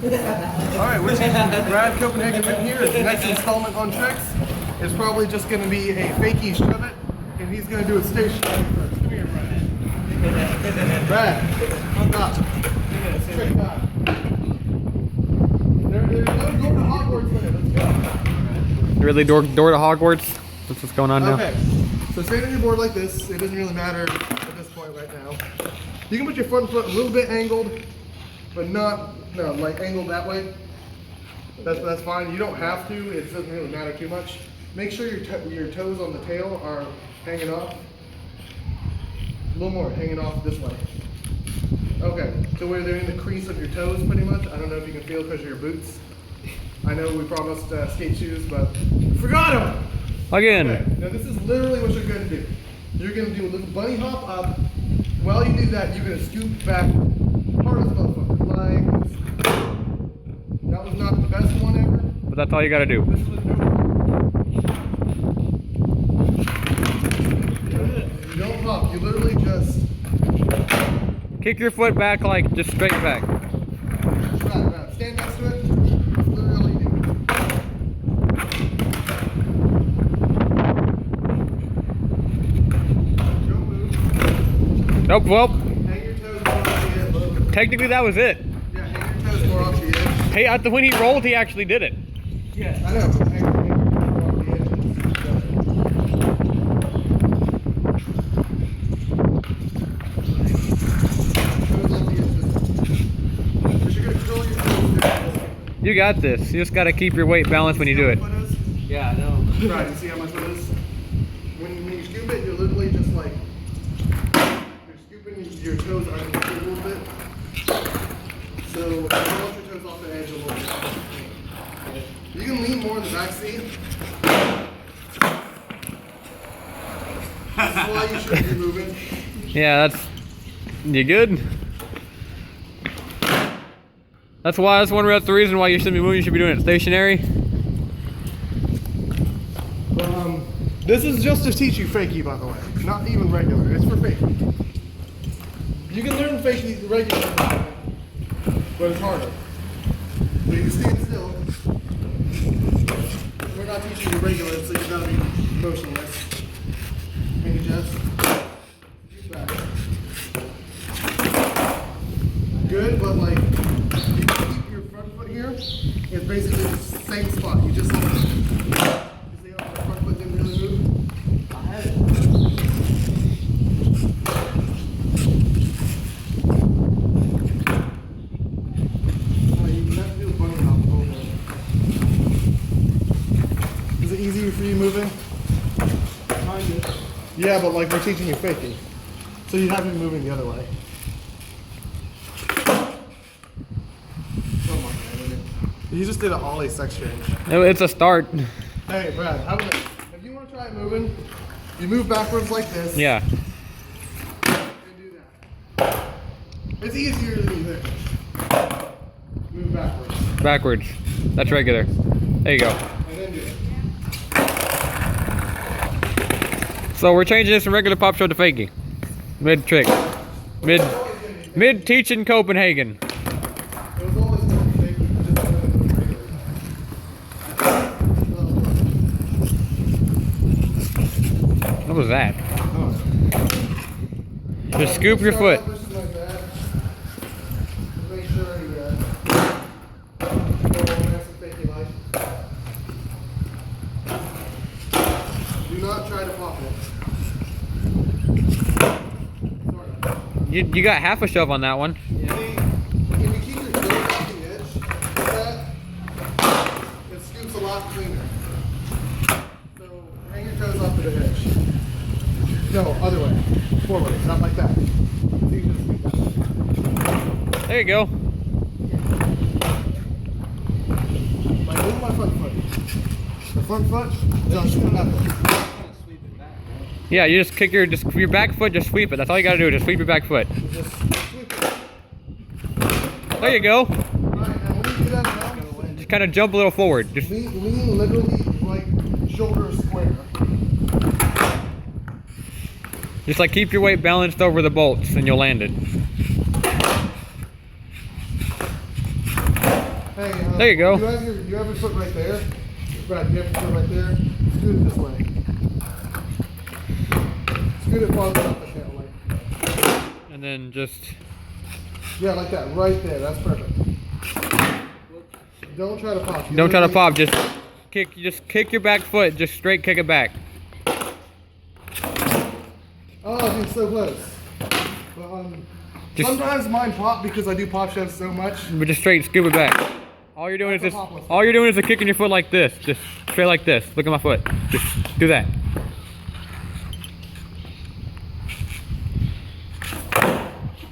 Alright, we're teaching Brad Copenhagen right here. His next installment on tricks is probably just going to be a fakie shove it, and he's going to do it stationary first. Come here, Brad. Brad, stop. Trick time. There's no door to Hogwarts with it. Let's go. Really door to Hogwarts? That's what's going on now. Okay, so stand on your board like this. It doesn't really matter at this point right now. You can put your front foot a little bit angled, but not, no, like angled that way. That's fine. You don't have to. It doesn't really matter too much. Make sure your toes on the tail are hanging off. A little more, hanging off this way. Okay, so where they're in the crease of your toes pretty much. I don't know if you can feel because of your boots. I know we promised skate shoes, but we forgot them. Again. Okay, now this is literally what you're going to do. You're going to do a little bunny hop up. While you do that, you're going to scoop back hard as a motherfucker. Like, that was not the best one ever. But that's all you gotta do. This was no. You don't hop. You literally just Kick your foot back, like just straight back. right. Stand next to it. That's literally all you do. Don't move. Nope, well, Hang your toes more off the edge. technically that was it. Yeah, hang your toes more off the edge. Hey, when he rolled, he actually did it. Yeah, I know. Hang your toes more off the edge. Toes off the edge. Because you're going to curl your toes down. You got this. You just gotta keep your weight balanced when you do it. Yeah, I know. Right, you see how much it is? When you scoop it, you're literally just like, you're scooping your toes underneath it a little bit. So, you want your toes off the edge a little bit. You can lean more in the back seat. This is why you shouldn't be moving. Yeah, that's. You good? That's the reason why you shouldn't be moving. You should be doing it stationary. This is just to teach you fakie, by the way. Not even regular. It's for fakie. You can learn fakie regular, but it's harder. So you can stand still. We're not teaching you regular, so you gotta be motionless. And you just scoot back. Good, but like, you keep your front foot here. It's basically the same spot. You just see how the front foot didn't really move? I had it. Oh, you have to do a bunny hop over. Is it easier for you moving? Kinda. Yeah, but like we're teaching you faking. So you have to be moving the other way. Oh my god. You just did an ollie sex change. It's a start. Hey Brad, how about this? If you want to try it moving, you move backwards like this. Yeah. And do that. It's easier than you think. Move backwards. Backwards. That's regular. There you go. And then do it. So we're changing this from regular pop show to fakie. Mid trick. Mid teaching Copenhagen. It was always going to be faking, just a little bit regular. What was that? Oh. Just scoop your foot. Like that. Make sure you have some fakie life. Do not try to pop it. You got half a shove on that one. See, if you keep your toes off the edge like that, it scoops a lot cleaner. So hang your toes off to the edge. No, other way. Forward, not like that. So you just scoop that. There you go. Like, look at my front foot. The front foot, just scoop that way. Yeah, you just kick your back foot, just sweep it. That's all you gotta do, just sweep your back foot. Just sweep it. There you go. Alright, and when you do that now, Just kind of jump a little forward. Just lean literally like shoulder square. Just like keep your weight balanced over the bolts and you'll land it. Hey, There you go. You have your foot right there. Brad, you have your foot right there. Scoot it this way. Scoot it farther up the tail, like. And then just. Yeah, like that, right there. That's perfect. Don't try to pop. Don't try to pop. Just kick your back foot. Just straight kick it back. Oh, dude, so close. But, sometimes mine pop because I do pop shoves so much. But just straight scoop it back. All you're doing is just kicking your foot like this. Just straight like this. Look at my foot. Just do that.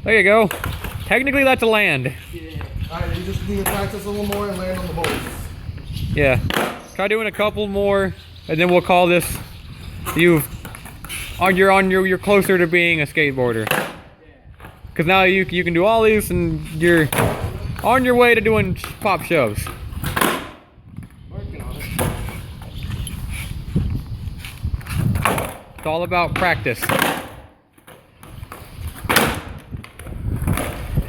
There you go. Technically that's a land. Yeah. Alright, you just need to practice a little more and land on the bolts. Yeah. Try doing a couple more and then we'll call this you're closer to being a skateboarder. Cause now you can do all these and you're on your way to doing pop shoves. Working on it. It's all about practice.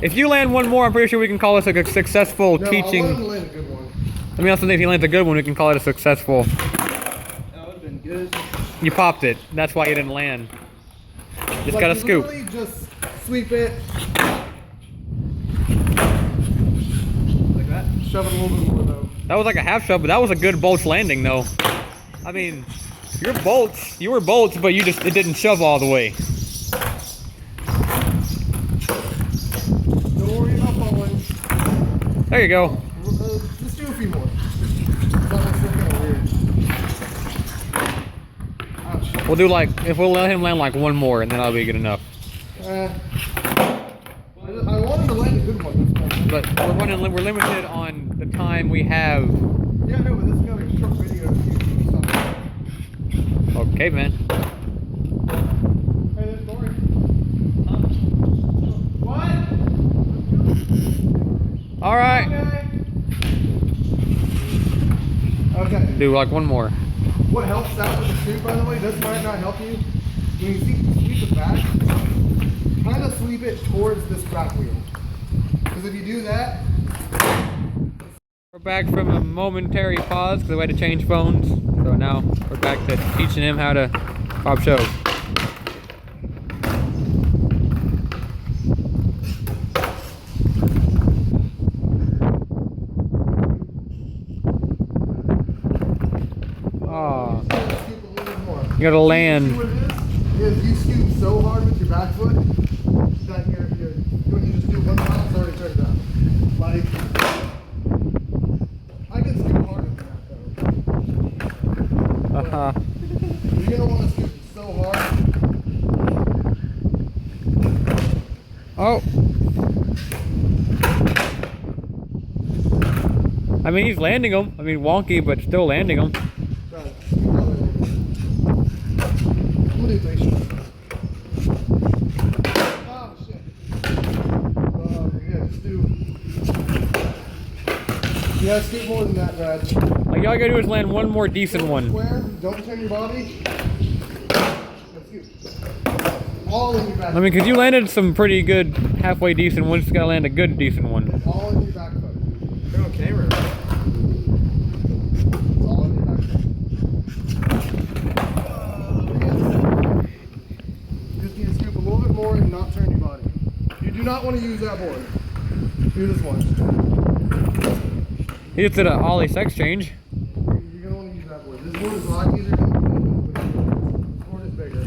If you land one more, I'm pretty sure we can call this a successful teaching. I want him to land a good one. I mean, also if he lands a good one, we can call it a successful. That would have been good. You popped it. That's why you didn't land. Just gotta you scoop. literally just sweep it. Like that? Shove it a little bit more though. That was like a half shove, but that was a good bolts landing though. I mean, you were bolts, but it didn't shove all the way. Don't worry about falling. There you go. Just do a few more. That looks kind of weird. Ouch. We'll do if we'll let him land like one more, and then that'll be good enough. I want him to land a good one this time. But we're limited on the time we have. Yeah, no, but this is kind of a short video. Okay, man. Hey, there's Dory. All right. Okay. Do like one more. What helps out with the scoop, by the way, this might not help you. When you sweep it back, kind of sweep it towards this back wheel. Because if you do that... We're back from a momentary pause because we had to change phones. So now we're back to teaching him how to pop shows. Oh, Scoop a little bit more. you gotta land. See what it is you scoop so hard with your back foot that when you just do one time, it's already turned down. Like, I can scoop harder than that though. You're gonna want to scoop so hard. Oh. I mean, he's landing them. I mean, wonky, but still landing them. Right. I'm gonna do 3 shots. Oh shit. Yeah, just do. You gotta scoop more than that, Brad. Like, all you gotta do is land one more decent one. Square, don't turn your body. Let's scoop. All in your back. I mean, because you landed some pretty good, halfway decent ones. You gotta land a good, decent one. All in your back foot. They're on camera. It's all in your back foot. You just need to scoop a little bit more and not turn your body. You do not want to use that board. Do this one. He just did an ollie sex change. You're going to want to use that board. This board is a lot easier to move. This board is bigger.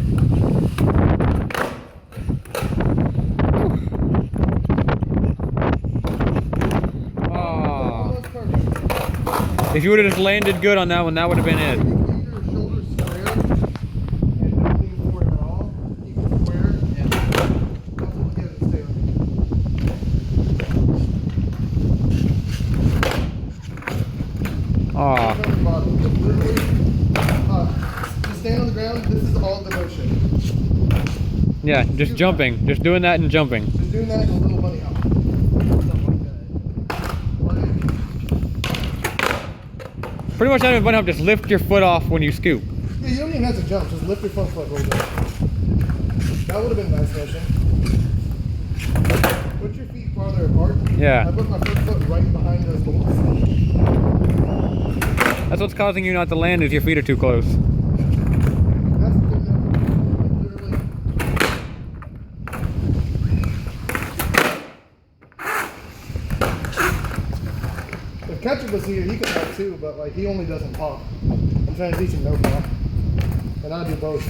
Oh. Almost perfect. If you would have just landed good on that one, that would have been You it. can keep your shoulders square and don't lean forward at all. Keep it square. Yeah. That's what gives it stay on. Oh. Just literally, just stand on the ground. This is all the motion. Yeah, just jumping. Just doing that and jumping. Just doing that in a little bunny hop. Something like that. Pretty much not even bunny hop, just lift your foot off when you scoop. Yeah, you don't even have to jump. Just lift your front foot a little bit. That would have been a nice motion. Put your feet farther apart. Yeah. I put my front foot right behind those bolts. That's what's causing you not to land is your feet are too close. That's good enough. Literally. If Ketchup was here, he could pop too, but like he only doesn't pop. I'm trying to teach him no pop. And I do both.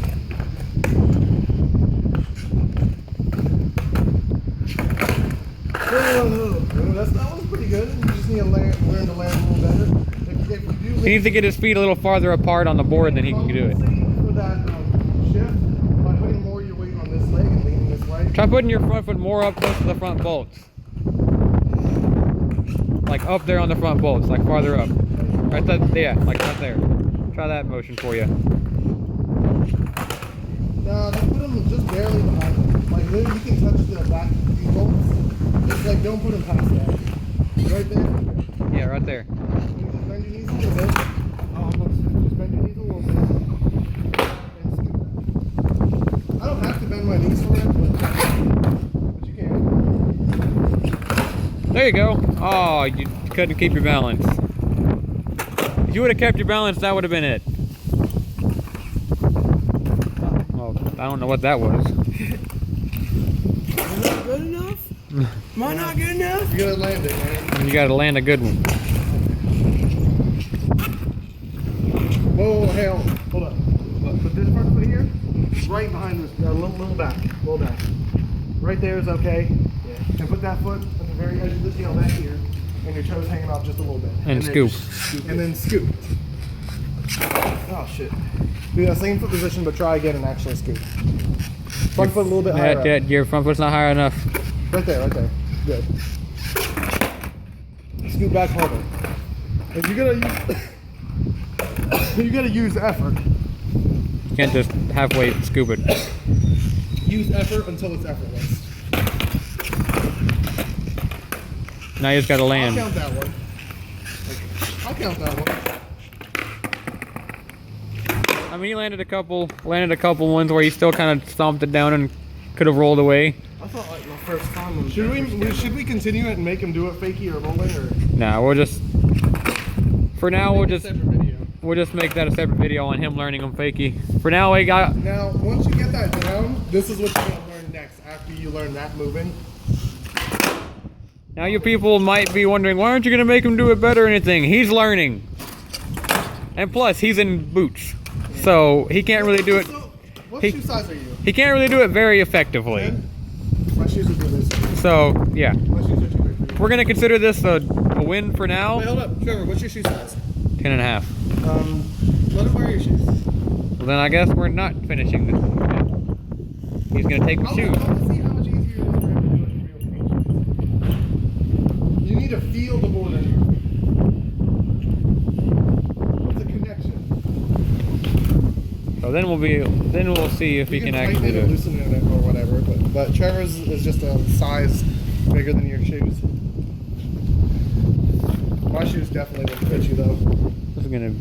That was pretty good. You just need to learn to land a little better. If you do He needs to get his feet a little farther apart on the board, then he can do it. for that shift, by putting more of your weight on this leg and leaning this way. Try putting your front foot more up close to the front bolts. Like up there on the front bolts, like farther up. Right there, yeah, like right there. Try that motion for you. No, just put them just barely behind them. Like literally you can touch the back of these bolts. Just like don't put them past that. Right there. Yeah, right there. Just bend your knees a little bit. Just bend your knees a little bit. And scoot back. I don't have to bend my knees for it, but you can. There you go. Oh, you couldn't keep your balance. If you would have kept your balance, that would have been it. Well, I don't know what that was. Is that good enough? Am I not good enough? You gotta land it, man. You gotta land a good one. Whoa, hell. Hold up. Look, put this front foot here. Right behind this. A little back. Little back. Right there is okay. Yeah. And put that foot at the very edge of the tail back here. And your toes hanging off just a little bit. And scoop. And then scoop. Oh, shit. Do that same foot position, but try again and actually scoop. Front foot a little bit higher up. Yeah, your front foot's not high enough. Right there, right there. Good. Scoot back harder. If you gotta use, you gotta use effort. You can't just halfway scoop it. Use effort until it's effortless. Now you just gotta I'll land. count that one. I'll count that one. I mean, he landed a couple ones where he still kind of stomped it down and could have rolled away. I thought like my first time was Should we continue it and make him do it fakey or rolling or? Nah, we'll just for now we'll just Separate video. we'll just make that a separate video on him learning them fakey. For now, we got Now, once you get that down, this is what you're gonna learn next. After you learn that moving. now you people might be wondering why aren't you gonna make him do it better or anything? He's learning, and plus he's in boots, so he can't really do it. So, what He- shoe size are you? He can't really do it very effectively. 10? My shoes would do this. So yeah, My shoes are too big for you. we're gonna consider this a win for now. Wait, hold up. Trevor, what's your shoe size? 10.5. Let him wear your shoes. Well, then I guess we're not finishing this. He's gonna take the I shoes. want to see how much easier it is for him to do it in real conditions. You need to feel the board under your feet. It's a connection. So then we'll see if he can tighten actually it do or it. loosen it or whatever. But Trevor's is just a size bigger than your shoes. My shoes definitely wouldn't fit you though. This is gonna.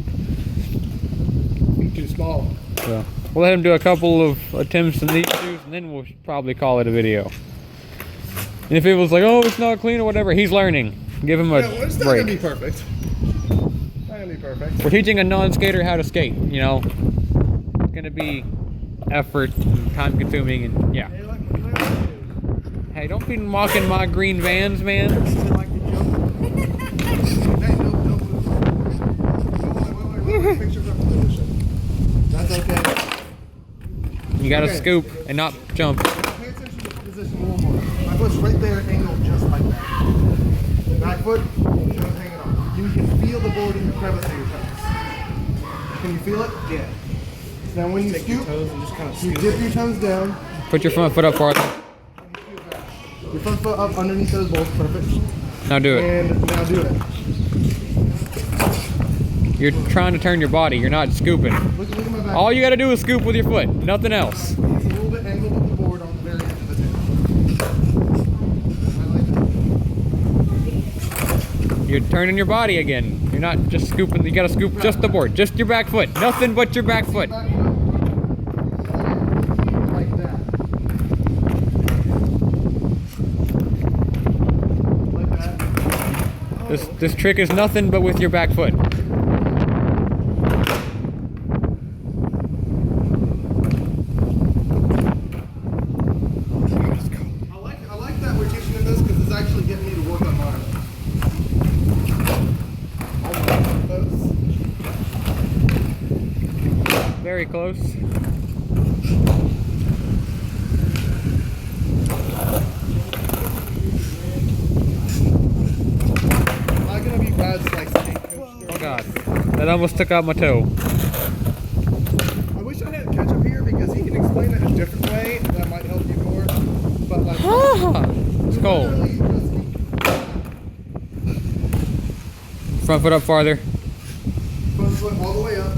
Be too small. So we'll let him do a couple of attempts in these shoes, and then we'll probably call it a video. And if it was like, oh, it's not clean or whatever, he's learning. Give him a Yeah, well, it's not gonna be break. perfect. Not gonna be perfect. We're teaching a non-skater how to skate. You know, it's gonna be effort, and time consuming, and yeah. Hey, look, look at my shoes. Hey, don't be mocking my green Vans, man. They like to jump. Hey, don't move. Wait. Picture position. That's okay. You gotta Okay. scoop and not jump. Pay attention to the position a little more. My foot's right there, angled just like that. The back foot, toes hanging off. You can feel the board in the crevice of your toes. Can you feel it? Yeah. Now when you Take your scoop, toes and just kind of you scoop. dip your toes down. Put your front foot up farther. And you scoop back. Your front foot up underneath those bolts, perfect. Now do it. And now do it. You're trying to turn your body. You're not scooping. Look at my back. All you gotta do is scoop with your foot. Nothing else. It's a little bit angled with the board on the very edge of the tail. I like that. You're turning your body again. You're not just scooping. You gotta scoop just the board. Just your back foot. Nothing but your back foot. Back foot. Like that. This trick is nothing but with your back foot. I like that we're teaching him this because it's actually getting me to work on mine. Very close. I'm gonna be bad slicing. Oh god, that almost took out my toe. I wish I had ketchup here because he can explain it a different way that might help you more. But like, It's cold. Front foot up farther. Front foot all the way up,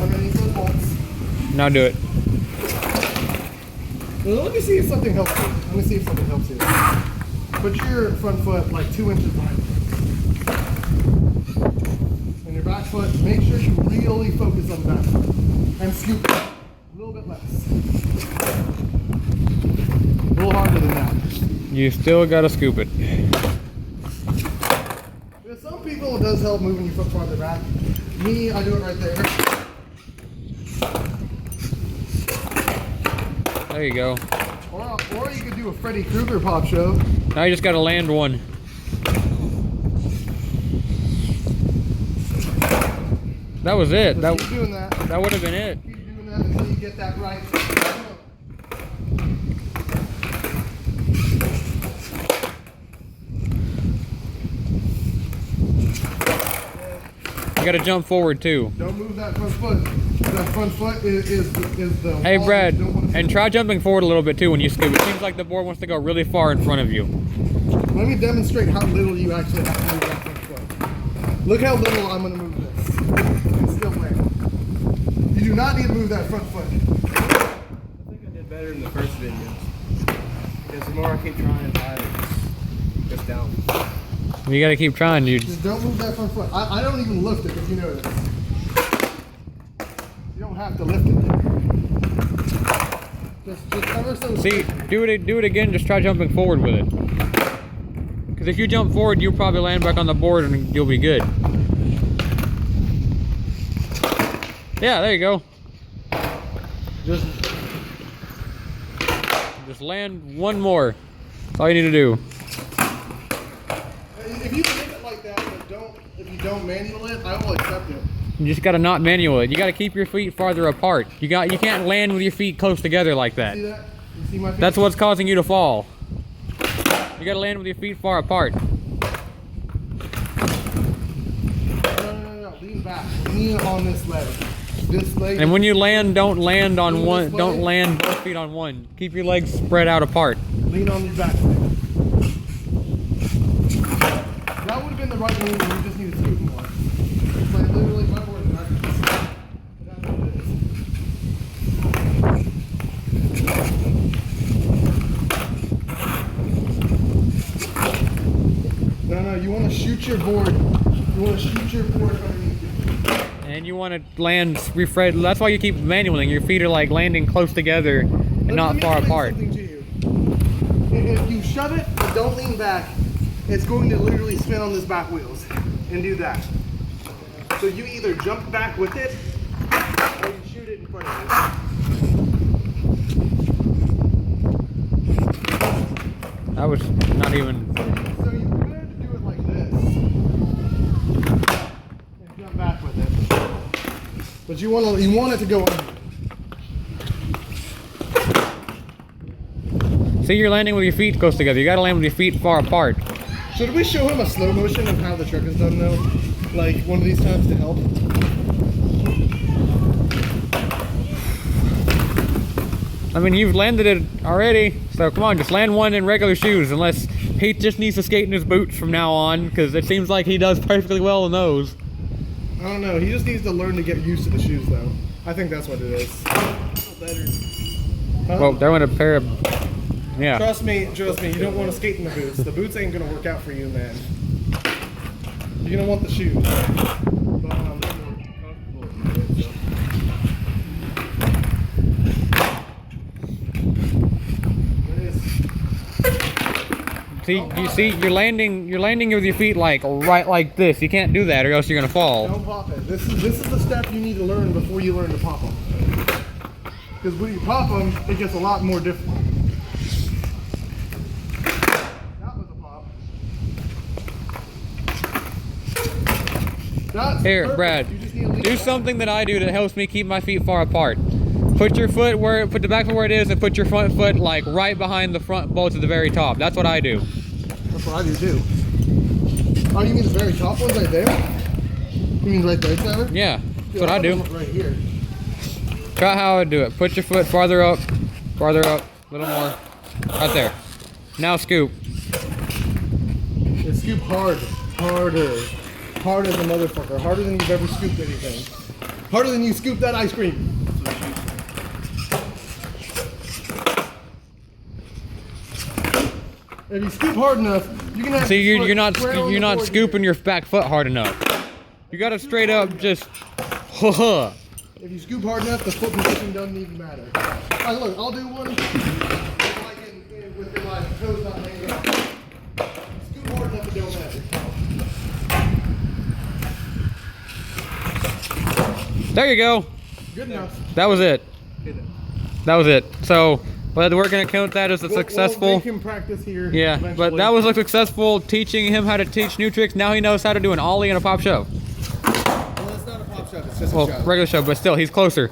underneath those bolts. Now do it. Well, let me see if something helps you. Let me see if something helps you. Put your front foot like 2 inches behind you. And your back foot, make sure you really focus on the back foot. And scoop it. A little bit less. A little harder than that. You still gotta scoop it. For some people, it does help moving your foot farther back. Me, I do it right there. There you go. Or you could do a Freddy Krueger pop show. Now you just gotta land one. That was it. Just keep doing that. That would have been it. Keep doing that until you get that right. You gotta jump forward too. Don't move that front foot. That front foot is the Hey wall Brad, you don't want to and try jumping forward a little bit too when you scoop. It seems like the board wants to go really far in front of you. Let me demonstrate how little you actually have to move that front foot. Look how little I'm going to move this and still land. You do not need to move that front foot. I think I did better in the first video. Because the more I keep trying, the higher it goes down. You gotta keep trying, dude. Just don't move that front foot. I don't even lift it if you notice. You don't have to lift it. Just ever so See, do it again. Just try jumping forward with it. Because if you jump forward, you'll probably land back on the board and you'll be good. Yeah, there you go. Just land one more. That's all you need to do. If you hit it like that, but if you don't manual it, I will accept it. You just gotta not manual it. You gotta keep your feet farther apart. You can't land with your feet close together like that. See that? You see my feet? That's what's causing you to fall. You gotta land with your feet far apart. No. Lean back. Lean on this leg. This leg. And when you land, don't land on Lean one. this way. Don't land both feet on one. Keep your legs spread out apart. Lean on your back leg. That would have been the right move, and you just need to scoop more. It's like literally my board is backwards. But that's what it is. No, you want to shoot your board. You want to shoot your board underneath you. And you want to land refresh. That's why you keep manualing. Your feet are like landing close together and not Let me far explain apart. something to you. If you shove it and don't lean back, it's going to literally spin on this back wheels and do that. So you either jump back with it or you shoot it in front of you. That was not even. So you could do it like this and jump back with it. But you want it to go under. See, you're landing with your feet close together. You gotta land with your feet far apart. Should we show him a slow motion of how the trick is done though? Like one of these times to help? I mean, you've landed it already, so come on, just land one in regular shoes, unless he just needs to skate in his boots from now on, because it seems like he does perfectly well in those. I don't know. He just needs to learn to get used to the shoes though. I think that's what it is. Better. Huh? Well, they're in a pair of, yeah. Trust me, you don't want to skate in the boots. The boots ain't gonna work out for you, man. You're gonna want the shoes. But, they're more comfortable in the boots, so. There it is. See, you're landing with your feet like right like this. You can't do that, or else you're gonna fall. Don't pop it. This is the step you need to learn before you learn to pop them. Because when you pop them, it gets a lot more difficult. That was a pop. That's Here, perfect. Brad, You just need to lean do back. something that I do that helps me keep my feet far apart. Put the back foot where it is, and put your front foot like right behind the front bolts at the very top. That's what I do. That's what I do too. Oh, you mean the very top ones right there? You mean right there, Trevor? Yeah, that's what I do. Right here. Try how I do it. Put your foot farther up, a little more. Right there. Now scoop. And scoop hard. Harder. Harder than motherfucker. Harder than you've ever scooped anything. Harder than you scooped that ice cream. If you scoop hard enough, you can have. See, your you're foot not square on the floor scooping here. your back foot hard enough. You gotta straight up just. Huh. If you scoop hard enough, the foot position doesn't even matter. Alright, look, I'll do one. Like with your toes not hanging out. Scoop hard enough, it don't matter. There you go. Good enough. That was it. That was it. So, but we're gonna count that as a We'll successful. make him practice here. Yeah, eventually. but that was a successful teaching him how to teach new tricks. Now he knows how to do an ollie and a pop shove. Well, it's not a pop shove, it's just Well, a shove. regular shove, but still, he's closer.